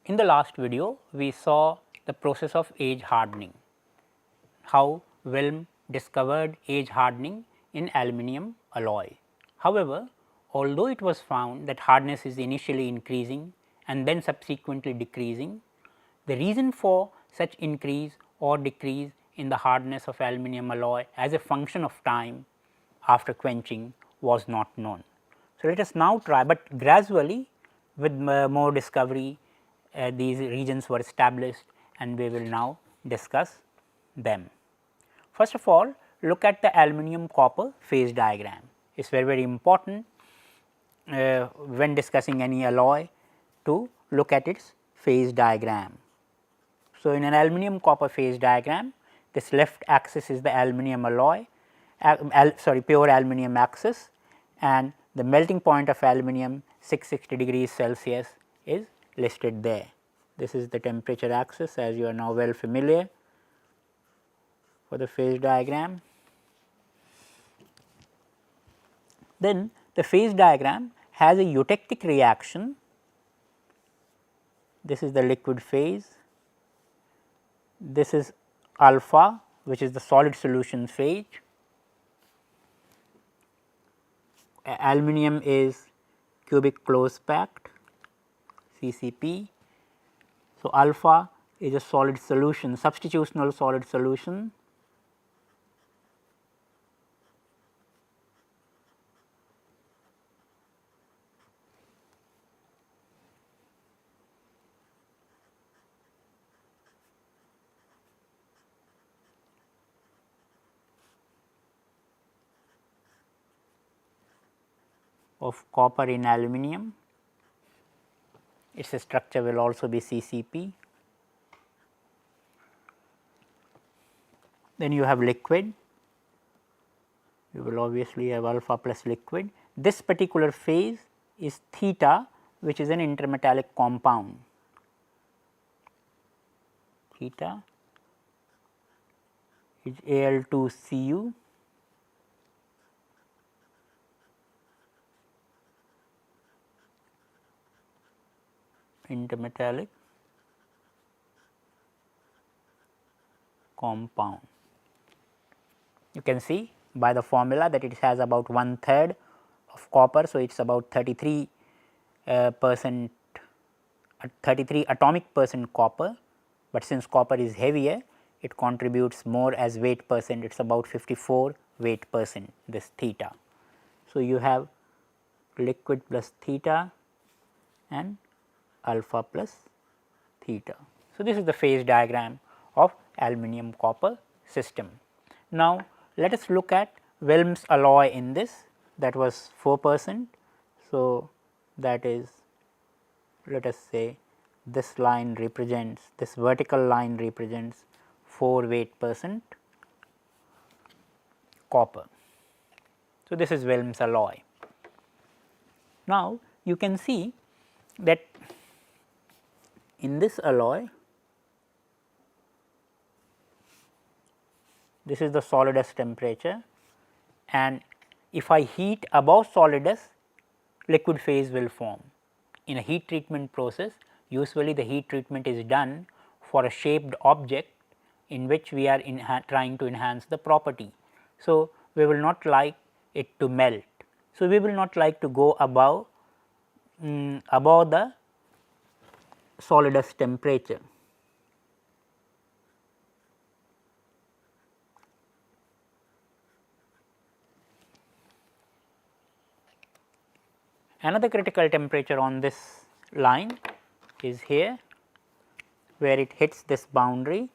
In the last video, we saw the process of age hardening, how Wilm discovered age hardening in aluminum alloy. However, although it was found that hardness is initially increasing and then subsequently decreasing, the reason for such increase or decrease in the hardness of aluminum alloy as a function of time after quenching was not known. So, let us now try, but gradually with more discovery these regions were established and we will now discuss them. First of all, look at the aluminum copper phase diagram. It is very important when discussing any alloy to look at its phase diagram. So, in an aluminum copper phase diagram, this left axis is the aluminum alloy, pure aluminum axis, and the melting point of aluminum 660 degrees Celsius is listed there. This is the temperature axis, as you are now well familiar for the phase diagram. Then the phase diagram has a eutectic reaction. This is the liquid phase, this is alpha, which is the solid solution phase. Aluminum is cubic close packed CCP. So, alpha is a solid solution, substitutional solid solution. Of copper in aluminum, its structure will also be CCP. Then you have liquid, you will obviously have alpha plus liquid. This particular phase is theta, which is an intermetallic compound. Theta is Al2Cu. Intermetallic compound. You can see by the formula that it has about 1/3 of copper. So, it is about 33 atomic percent copper, but since copper is heavier, it contributes more as weight percent, it is about 54 weight percent, this theta. So, you have liquid plus theta and alpha plus theta. So, this is the phase diagram of aluminum copper system. Now, let us look at Wilm's alloy in this, that was 4%. So, that is, let us say this line represents, this vertical line represents 4 weight percent copper. So, this is Wilm's alloy. Now, you can see that in this alloy, this is the solidus temperature, and if I heat above solidus, liquid phase will form. In a heat treatment process, usually the heat treatment is done for a shaped object in which we are trying to enhance the property. So, we will not like it to melt. So, we will not like to go above the solidus temperature. Another critical temperature on this line is here, where it hits this boundary.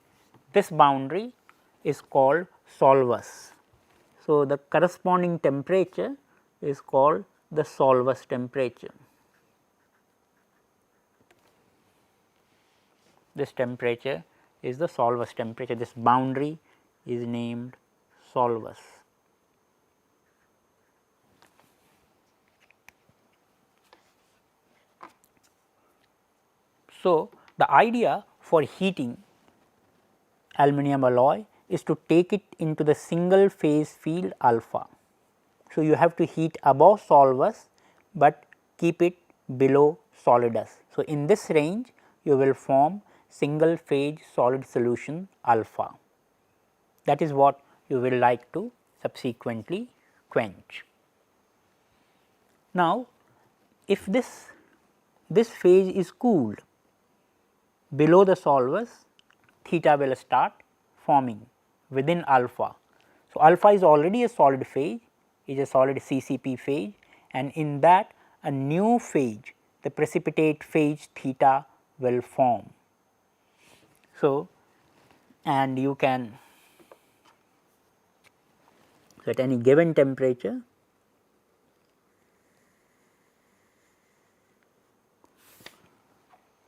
This boundary is called solvus. So, the corresponding temperature is called the solvus temperature. This temperature is the solvus temperature, this boundary is named solvus. So, the idea for heating aluminum alloy is to take it into the single phase field alpha. So, you have to heat above solvus, but keep it below solidus. So, in this range you will form single phase solid solution alpha. That is what you will like to subsequently quench. Now, if this phase is cooled below the solvers, theta will start forming within alpha. So, alpha is already a solid phase, is a solid CCP phase, and in that a new phase, the precipitate phase theta will form. So, and you can, so at any given temperature,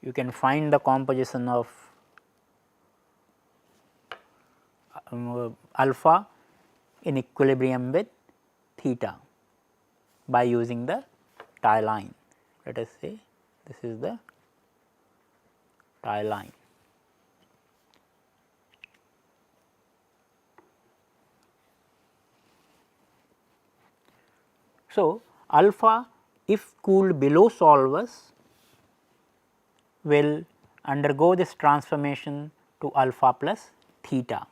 you can find the composition of alpha in equilibrium with theta by using the tie line. Let us say this is the tie line. So, alpha if cooled below solvers will undergo this transformation to alpha plus theta.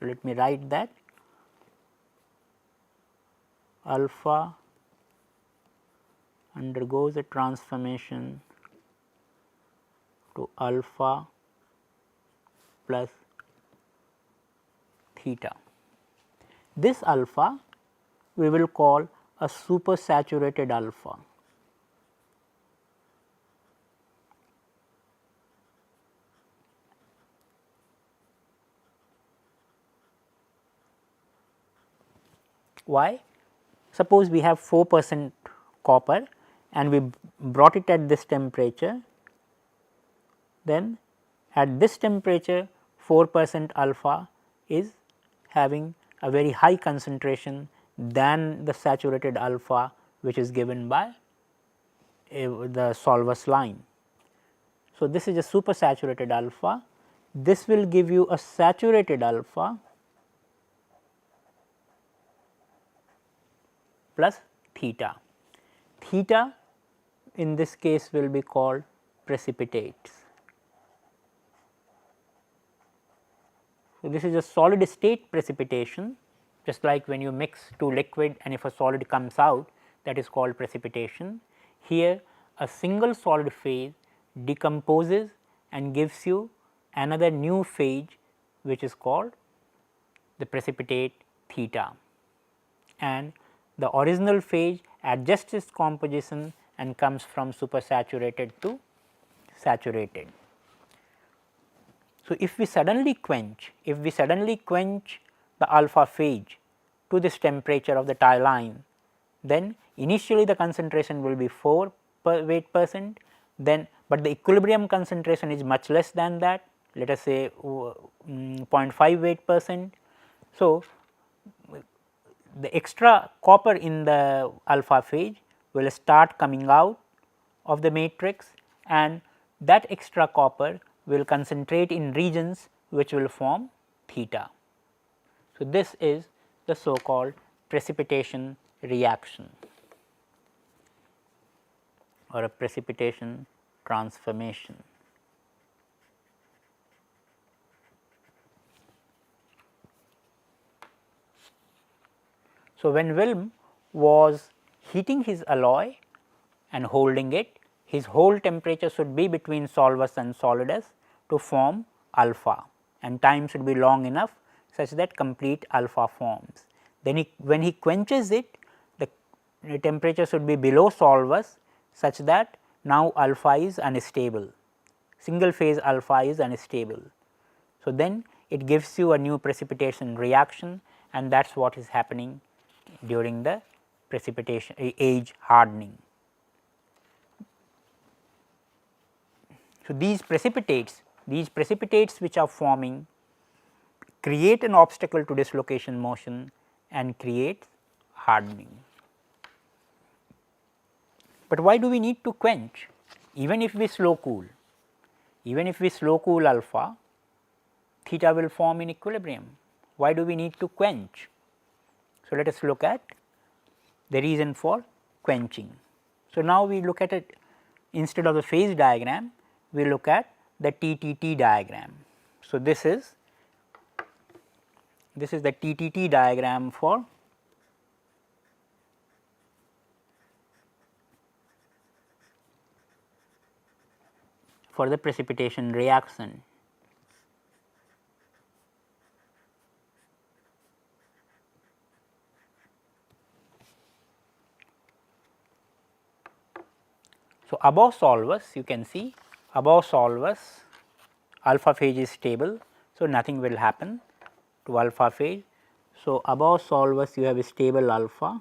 Let me write that alpha undergoes a transformation to alpha plus theta. This alpha we will call a supersaturated alpha. Why? Suppose we have 4% copper and we brought it at this temperature, then at this temperature 4% alpha is having a very high concentration than the saturated alpha which is given by the solvers line. So, this is a supersaturated alpha, this will give you a saturated alpha plus theta. Theta in this case will be called precipitates. So, this is a solid state precipitation, just like when you mix two liquid and if a solid comes out, that is called precipitation. Here a single solid phase decomposes and gives you another new phase which is called the precipitate theta, and the original phase adjusts its composition and comes from supersaturated to saturated. So, if we suddenly quench the alpha phase to this temperature of the tie line, then initially the concentration will be 4 weight percent, then but the equilibrium concentration is much less than that, let us say 0.5 weight percent. So, the extra copper in the alpha phase will start coming out of the matrix, and that extra copper will concentrate in regions which will form theta. So, this is the so called precipitation reaction or a precipitation transformation. So, when Wilm was heating his alloy and holding it, his hold temperature should be between solvus and solidus to form alpha, and time should be long enough such that complete alpha forms. Then when he quenches it, the temperature should be below solvus such that now alpha is unstable, single phase alpha is unstable. So, then it gives you a new precipitation reaction, and that is what is happening during the precipitation age hardening. So, these precipitates which are forming create an obstacle to dislocation motion and create hardening. But why do we need to quench? Even if we slow cool alpha, theta will form in equilibrium. Why do we need to quench? So, let us look at the reason for quenching. So, now we look at it, instead of the phase diagram, we look at the TTT diagram. So, this is the TTT diagram for the precipitation reaction. So, above solvers you can see above solvers alpha phase is stable. So, nothing will happen to alpha phase. So, above solvers you have a stable alpha,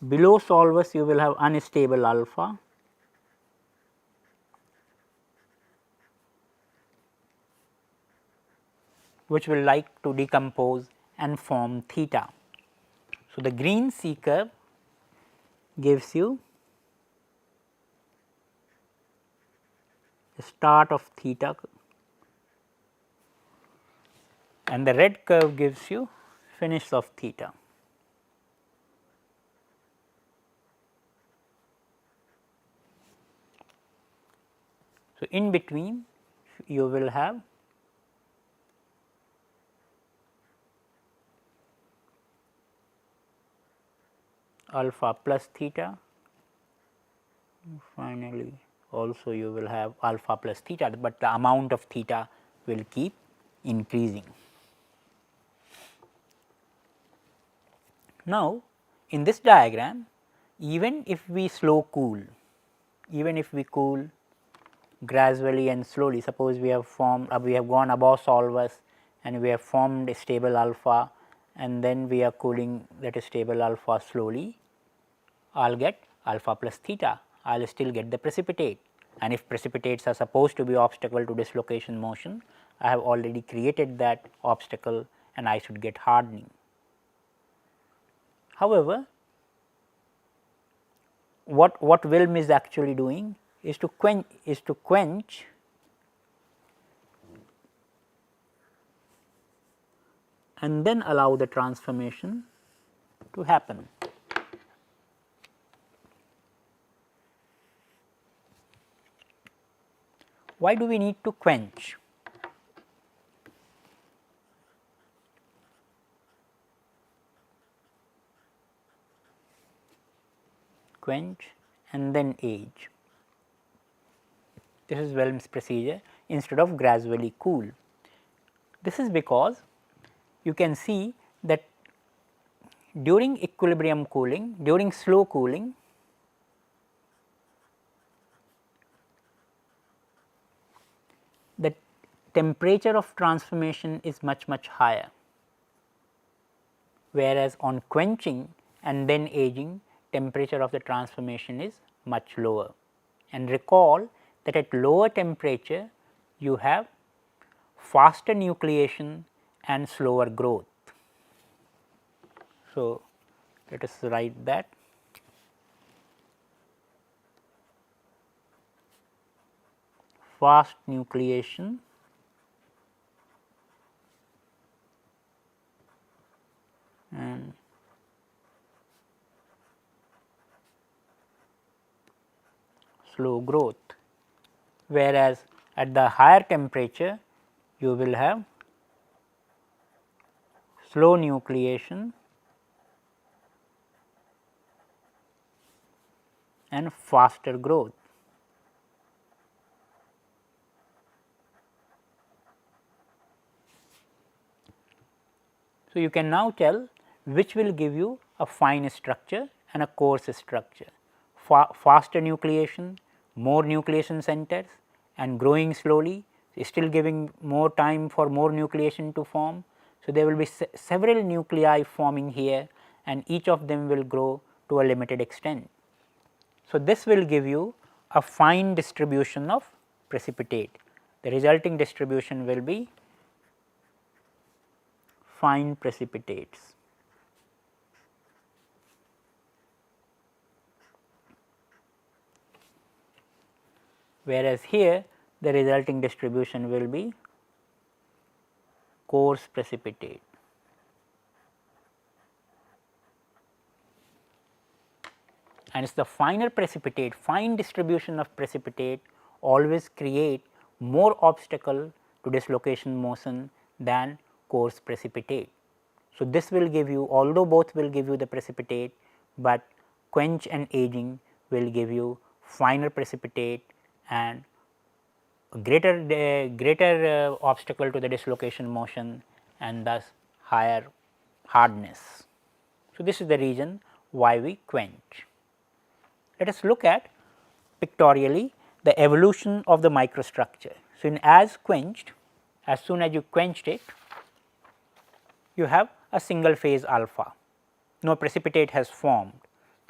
below solvers you will have unstable alpha, which will like to decompose and form theta. So, the green C curve gives you the start of theta and the red curve gives you finish of theta. So, in between you will have alpha plus theta, finally also you will have alpha plus theta, but the amount of theta will keep increasing. Now, in this diagram, even if we slow cool, even if we cool gradually and slowly, suppose we have formed we have gone above solvers and we have formed a stable alpha and then we are cooling that is stable alpha slowly, I will get alpha plus theta, I will still get the precipitate, and if precipitates are supposed to be obstacle to dislocation motion, I have already created that obstacle and I should get hardening. However, what Wilm is actually doing is to quench and then allow the transformation to happen. Why do we need to quench? Quench and then age. This is Wilm's procedure instead of gradually cool. This is because you can see that during equilibrium cooling, during slow cooling, the temperature of transformation is much higher, whereas on quenching and then aging, temperature of the transformation is much lower. And recall that at lower temperature you have faster nucleation and slower growth. So, let us write that fast nucleation and slow growth, whereas at the higher temperature you will have slow nucleation and faster growth. So, you can now tell which will give you a fine structure and a coarse structure, faster nucleation, more nucleation centers and growing slowly, still giving more time for more nucleation to form. So, there will be several nuclei forming here and each of them will grow to a limited extent. So, this will give you a fine distribution of precipitate. The resulting distribution will be fine precipitates. Whereas here the resulting distribution will be coarse precipitate. and it is the finer precipitate, fine distribution of precipitate always create more obstacle to dislocation motion than coarse precipitate. So, this will give you, although both will give you the precipitate, but quench and aging will give you finer precipitate and greater obstacle to the dislocation motion and thus higher hardness. So, this is the reason why we quench. Let us look at pictorially the evolution of the microstructure. So, in as quenched, as soon as you quenched it, you have a single phase alpha, no precipitate has formed.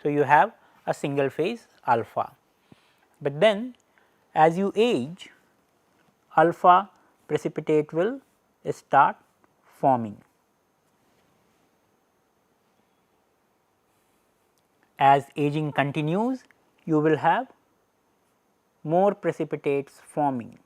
So, you have a single phase alpha, but then as you age, alpha precipitate will start forming. As aging continues, you will have more precipitates forming.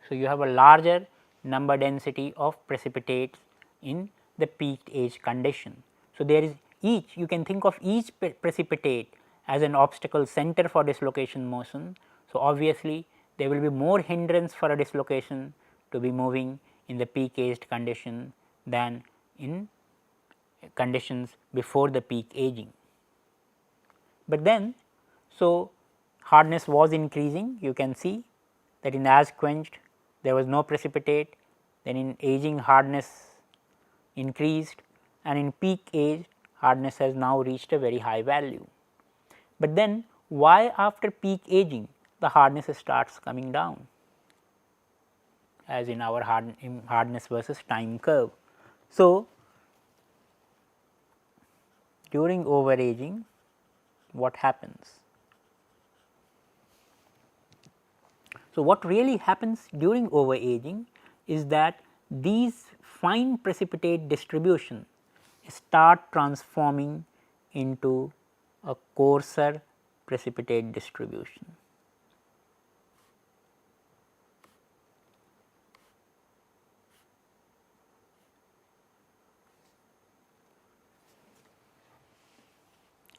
So, you have a larger number density of precipitates in the peaked age condition. So, there is each, you can think of each precipitate as an obstacle center for dislocation motion. So, obviously, there will be more hindrance for a dislocation to be moving in the peak aged condition than in conditions before the peak aging. But then, so hardness was increasing, you can see that in as quenched there was no precipitate, then in aging hardness increased, and in peak age hardness has now reached a very high value. But then why after peak aging the hardness starts coming down, as in our hardness versus time curve. So, during overaging what happens? So, what really happens during overaging is that these fine precipitate distribution start transforming into a coarser precipitate distribution.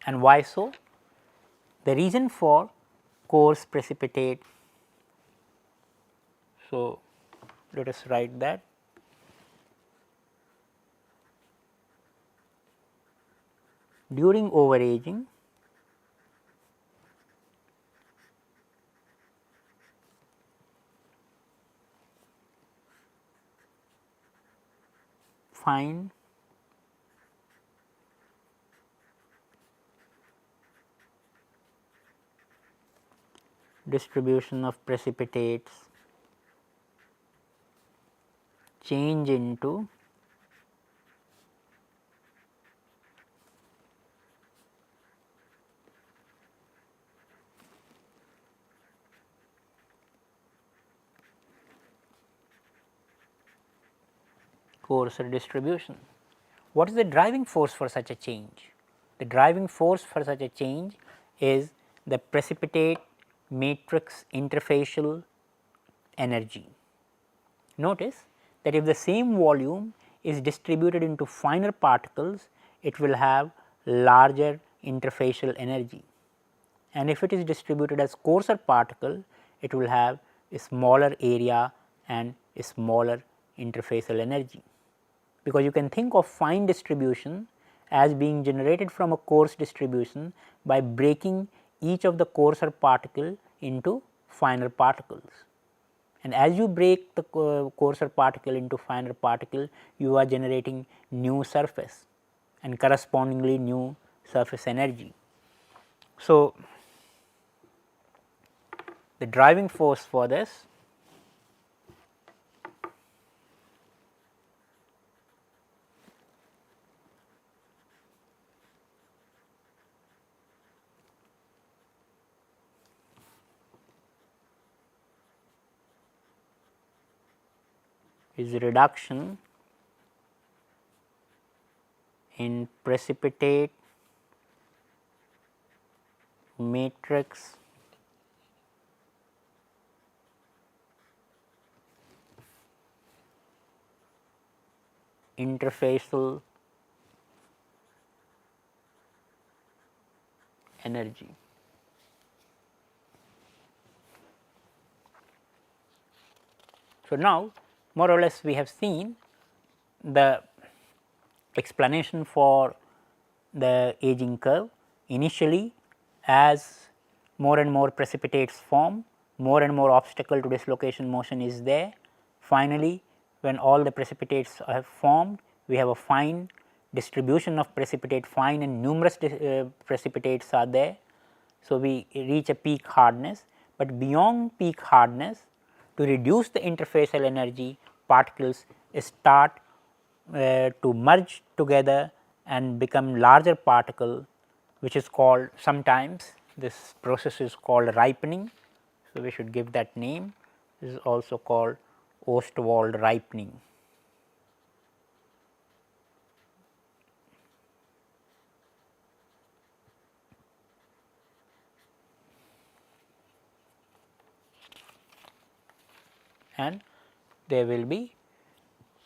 And why so? The reason for coarse precipitate, so let us write that. During overaging, fine distribution of precipitates change into coarser distribution. What is the driving force for such a change? The driving force for such a change is the precipitate matrix interfacial energy. Notice that if the same volume is distributed into finer particles, it will have larger interfacial energy, and if it is distributed as coarser particle, it will have a smaller area and a smaller interfacial energy. Because you can think of fine distribution as being generated from a coarse distribution by breaking each of the coarser particle into finer particles. And as you break the coarser particle into finer particle, you are generating new surface and correspondingly new surface energy. So, the driving force for this is reduction in precipitate matrix interfacial energy. So, now more or less we have seen the explanation for the aging curve. Initially, as more and more precipitates form, more and more obstacle to dislocation motion is there. Finally, when all the precipitates have formed, we have a fine distribution of precipitate, fine and numerous precipitates are there. So, we reach a peak hardness, but beyond peak hardness, to reduce the interfacial energy, particles start to merge together and become larger particle, which is called, sometimes this process is called ripening. So, we should give that name. This is also called Ostwald ripening. And there will be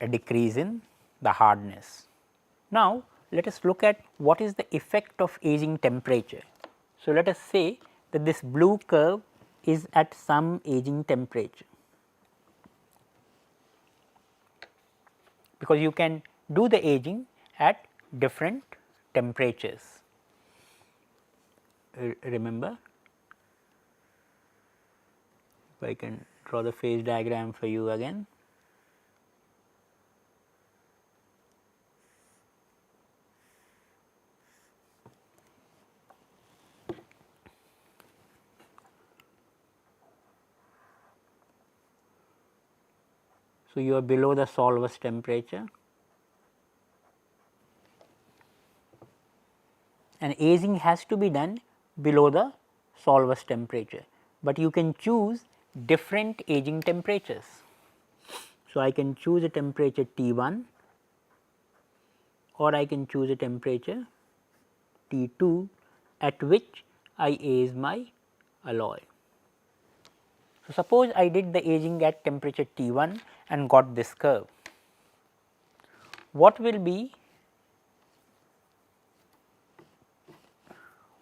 a decrease in the hardness. Now, let us look at what is the effect of aging temperature. So, let us say that this blue curve is at some aging temperature, because you can do the aging at different temperatures. Remember, if I can draw the phase diagram for you again. So, you are below the solvus temperature, and aging has to be done below the solvus temperature, but you can choose different aging temperatures. So, I can choose a temperature T1, or I can choose a temperature T2 at which I age my alloy. So, suppose I did the aging at temperature T1 and got this curve. What will be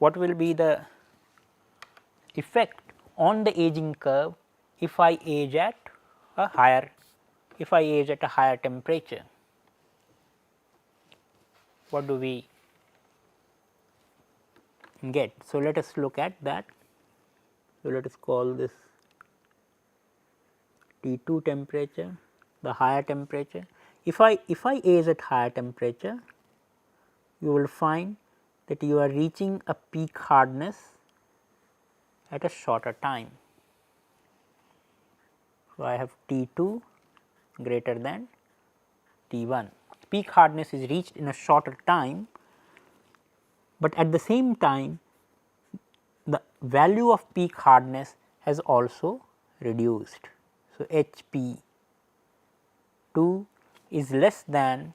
the effect on the aging curve if I age at a higher temperature? What do we get? So, let us look at that. So, let us call this T2 temperature, the higher temperature. If I age at higher temperature, you will find that you are reaching a peak hardness at a shorter time. So, I have T2 greater than T1. Peak hardness is reached in a shorter time, but at the same time the value of peak hardness has also reduced. So, HP 2 is less than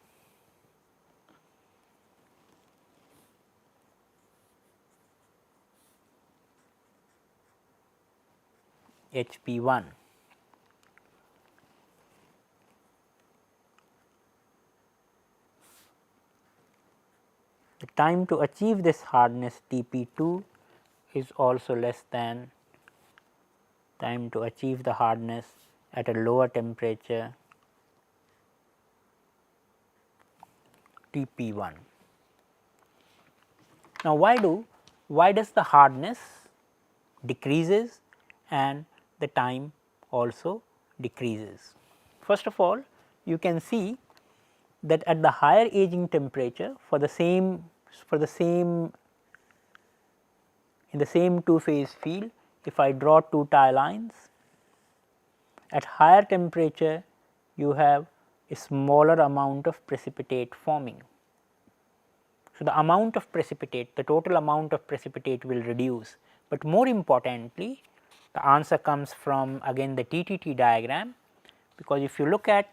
HP 1. The time to achieve this hardness TP 2 is also less than time to achieve the hardness at a lower temperature TP 1. Now, why does the hardness decreases and the time also decreases? First of all, you can see that at the higher aging temperature for the same in the same two phase field, if I draw two tie lines, at higher temperature you have a smaller amount of precipitate forming. So, the amount of precipitate, the total amount of precipitate will reduce, but more importantly the answer comes from again the TTT diagram, because if you look at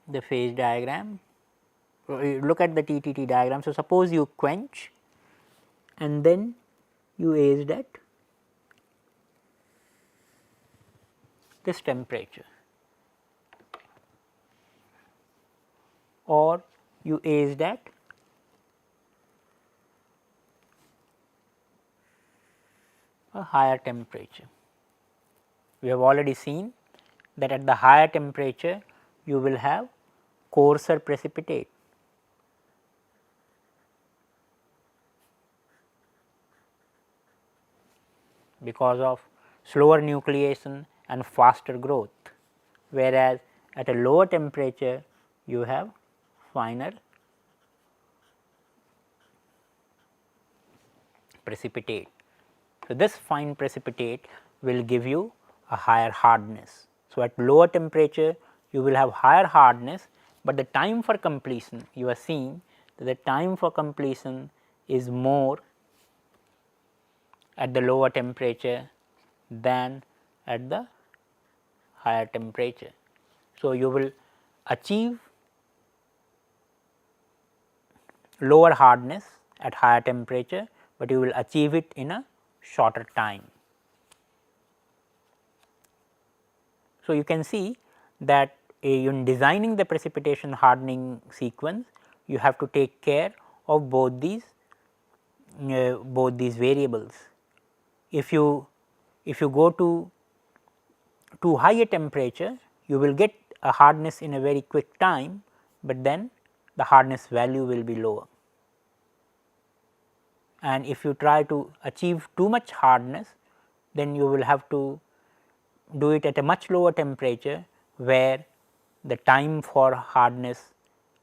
the phase diagram, you look at the TTT diagram. So, suppose you quench and then you aged at this temperature. or you aged at a higher temperature. We have already seen that at the higher temperature you will have coarser precipitate. Because of slower nucleation and faster growth, whereas at a lower temperature you have finer precipitate. So, this fine precipitate will give you a higher hardness. So, at lower temperature you will have higher hardness, but the time for completion, you are seeing that the time for completion is more at the lower temperature than at the higher temperature. So, you will achieve lower hardness at higher temperature, but you will achieve it in a shorter time. So, you can see that in designing the precipitation hardening sequence, you have to take care of both these variables. If you go to too high a temperature, you will get a hardness in a very quick time, but then the hardness value will be lower. And if you try to achieve too much hardness, then you will have to do it at a much lower temperature, where the time for hardness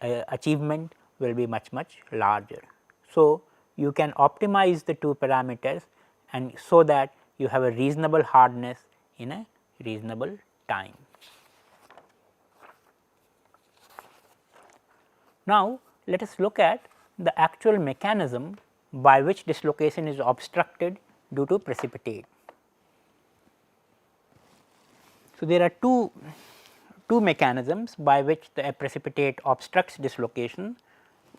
achievement will be much larger. So, you can optimize the two parameters, and so that you have a reasonable hardness in a reasonable time. Now, let us look at the actual mechanism by which dislocation is obstructed due to precipitate. So, there are two mechanisms by which the precipitate obstructs dislocation.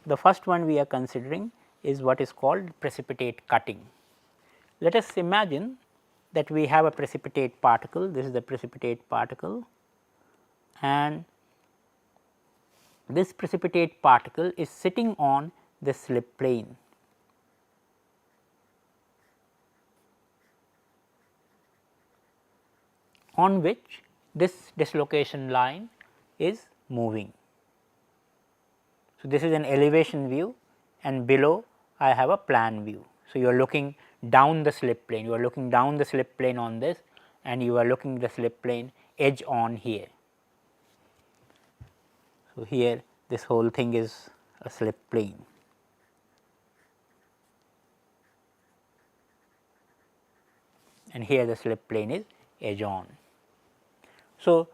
The first one we are considering is what is called precipitate cutting. Let us imagine that we have a precipitate particle, this is the precipitate particle, and this precipitate particle is sitting on the slip plane. On which this dislocation line is moving. So, this is an elevation view, and below I have a plan view. So, you are looking down the slip plane, you are looking down the slip plane on this, and you are looking the slip plane edge on here. So, here this whole thing is a slip plane. And here the slip plane is edge on. So,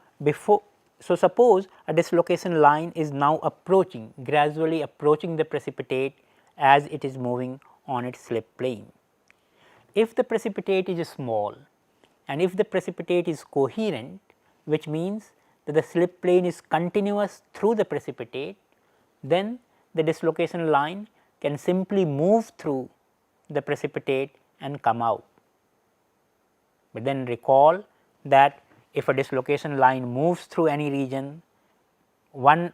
suppose a dislocation line is now approaching, gradually approaching the precipitate as it is moving on its slip plane. If the precipitate is small and if the precipitate is coherent, which means that the slip plane is continuous through the precipitate, then the dislocation line can simply move through the precipitate and come out. But then recall that if a dislocation line moves through any region, one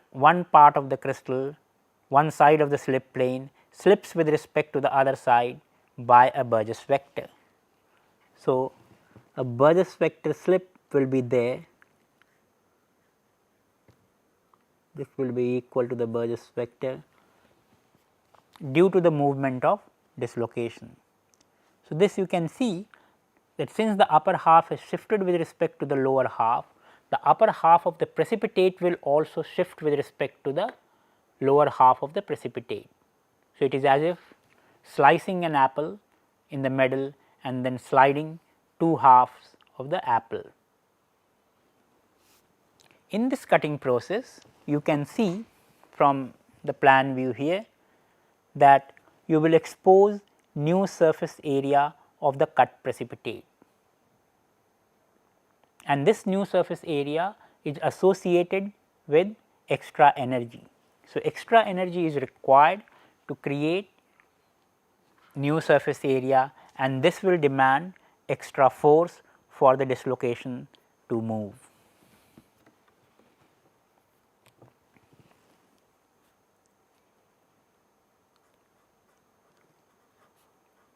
part of the crystal, one side of the slip plane slips with respect to the other side by a Burgess vector. So, a Burgess vector slip will be there, this will be equal to the Burgess vector due to the movement of dislocation. So, this you can see that since the upper half is shifted with respect to the lower half, the upper half of the precipitate will also shift with respect to the lower half of the precipitate. So, it is as if slicing an apple in the middle and then sliding two halves of the apple. In this cutting process, you can see from the plan view here that you will expose new surface area of the cut precipitate, and this new surface area is associated with extra energy. So, extra energy is required to create new surface area, and this will demand extra force for the dislocation to move.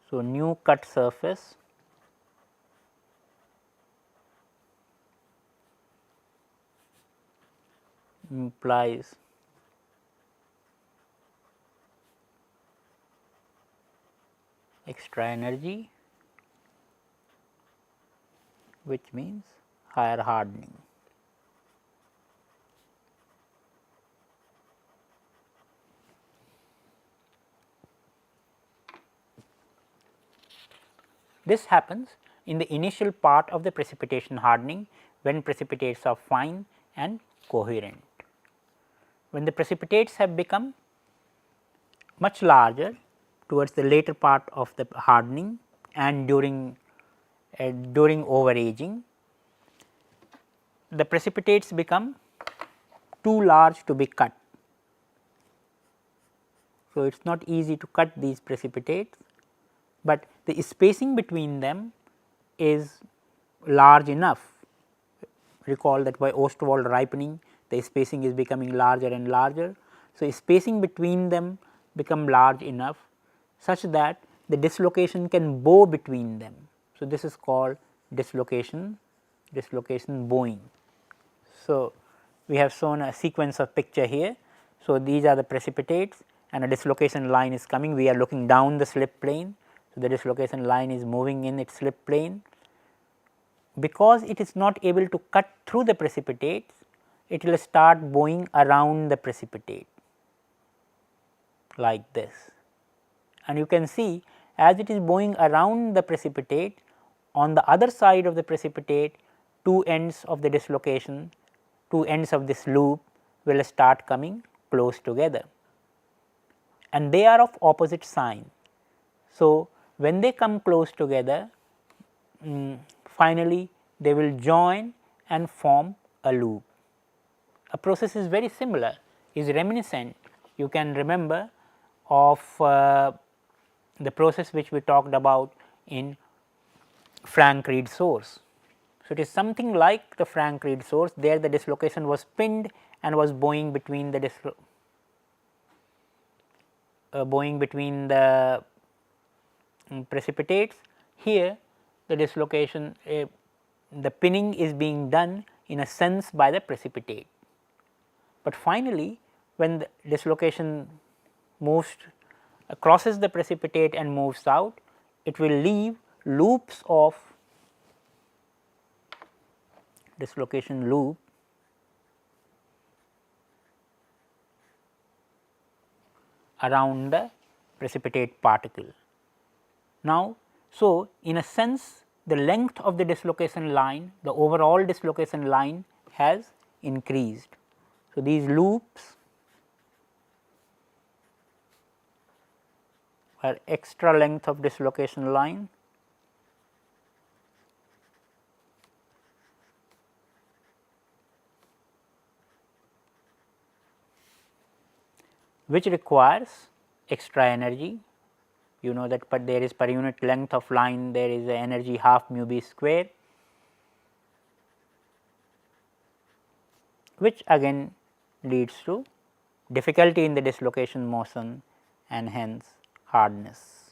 So, new cut surface implies extra energy, which means higher hardening. This happens in the initial part of the precipitation hardening when precipitates are fine and coherent. When the precipitates have become much larger towards the later part of the hardening and during overaging, the precipitates become too large to be cut. So, it is not easy to cut these precipitates, but the spacing between them is large enough. Recall that by Ostwald ripening, the spacing is becoming larger and larger. So, spacing between them become large enough such that the dislocation can bow between them. So, this is called dislocation bowing. So, we have shown a sequence of picture here. So, these are the precipitates and a dislocation line is coming, we are looking down the slip plane. So, the dislocation line is moving in its slip plane. Because it is not able to cut through the precipitates, it will start bowing around the precipitate like this. And you can see as it is bowing around the precipitate, on the other side of the precipitate, two ends of the dislocation, two ends of this loop will start coming close together, and they are of opposite sign. So, when they come close together, finally they will join and form a loop. A process is very similar, is reminiscent, you can remember of the process which we talked about in Frank-Reed source. So, it is something like the Frank-Reed source, there the dislocation was pinned and was bowing between the precipitates. Here the dislocation, the pinning is being done in a sense by the precipitate, but finally when the dislocation moves crosses the precipitate and moves out, it will leave loops of dislocation loop around the precipitate particle. Now, so in a sense the length of the dislocation line, the overall dislocation line has increased. So, these loops are extra length of dislocation line which requires extra energy. You know that but there is per unit length of line, there is a energy half mu b square, which again leads to difficulty in the dislocation motion and hence hardness.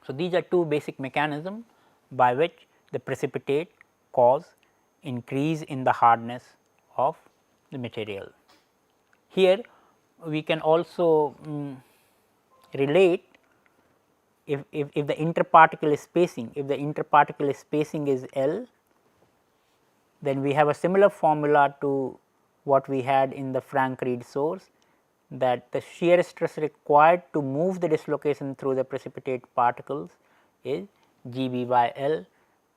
So, these are two basic mechanisms by which the precipitate cause increase in the hardness of the material. Here we can also relate if the interparticle spacing, if the interparticle spacing is L, then we have a similar formula to what we had in the Frank-Reed source, that the shear stress required to move the dislocation through the precipitate particles is G B by L,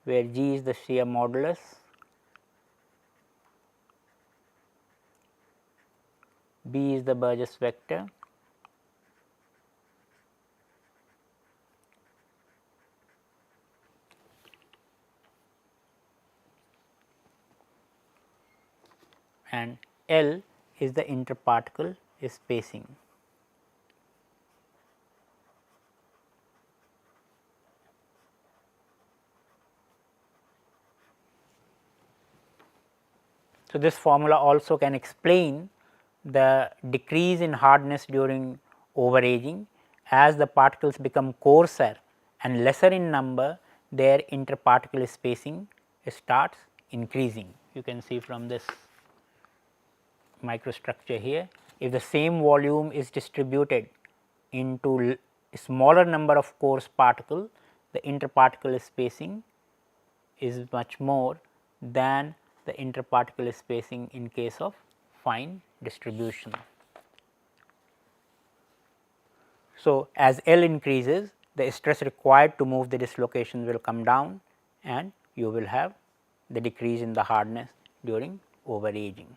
where G is the shear modulus, B is the Burgess vector, and L is the interparticle spacing. So, this formula also can explain the decrease in hardness during overaging. As the particles become coarser and lesser in number, their interparticle spacing starts increasing. You can see from this microstructure here, if the same volume is distributed into smaller number of coarse particles, the interparticle spacing is much more than the interparticle spacing in case of fine distribution. So, as L increases, the stress required to move the dislocation will come down and you will have the decrease in the hardness during overaging.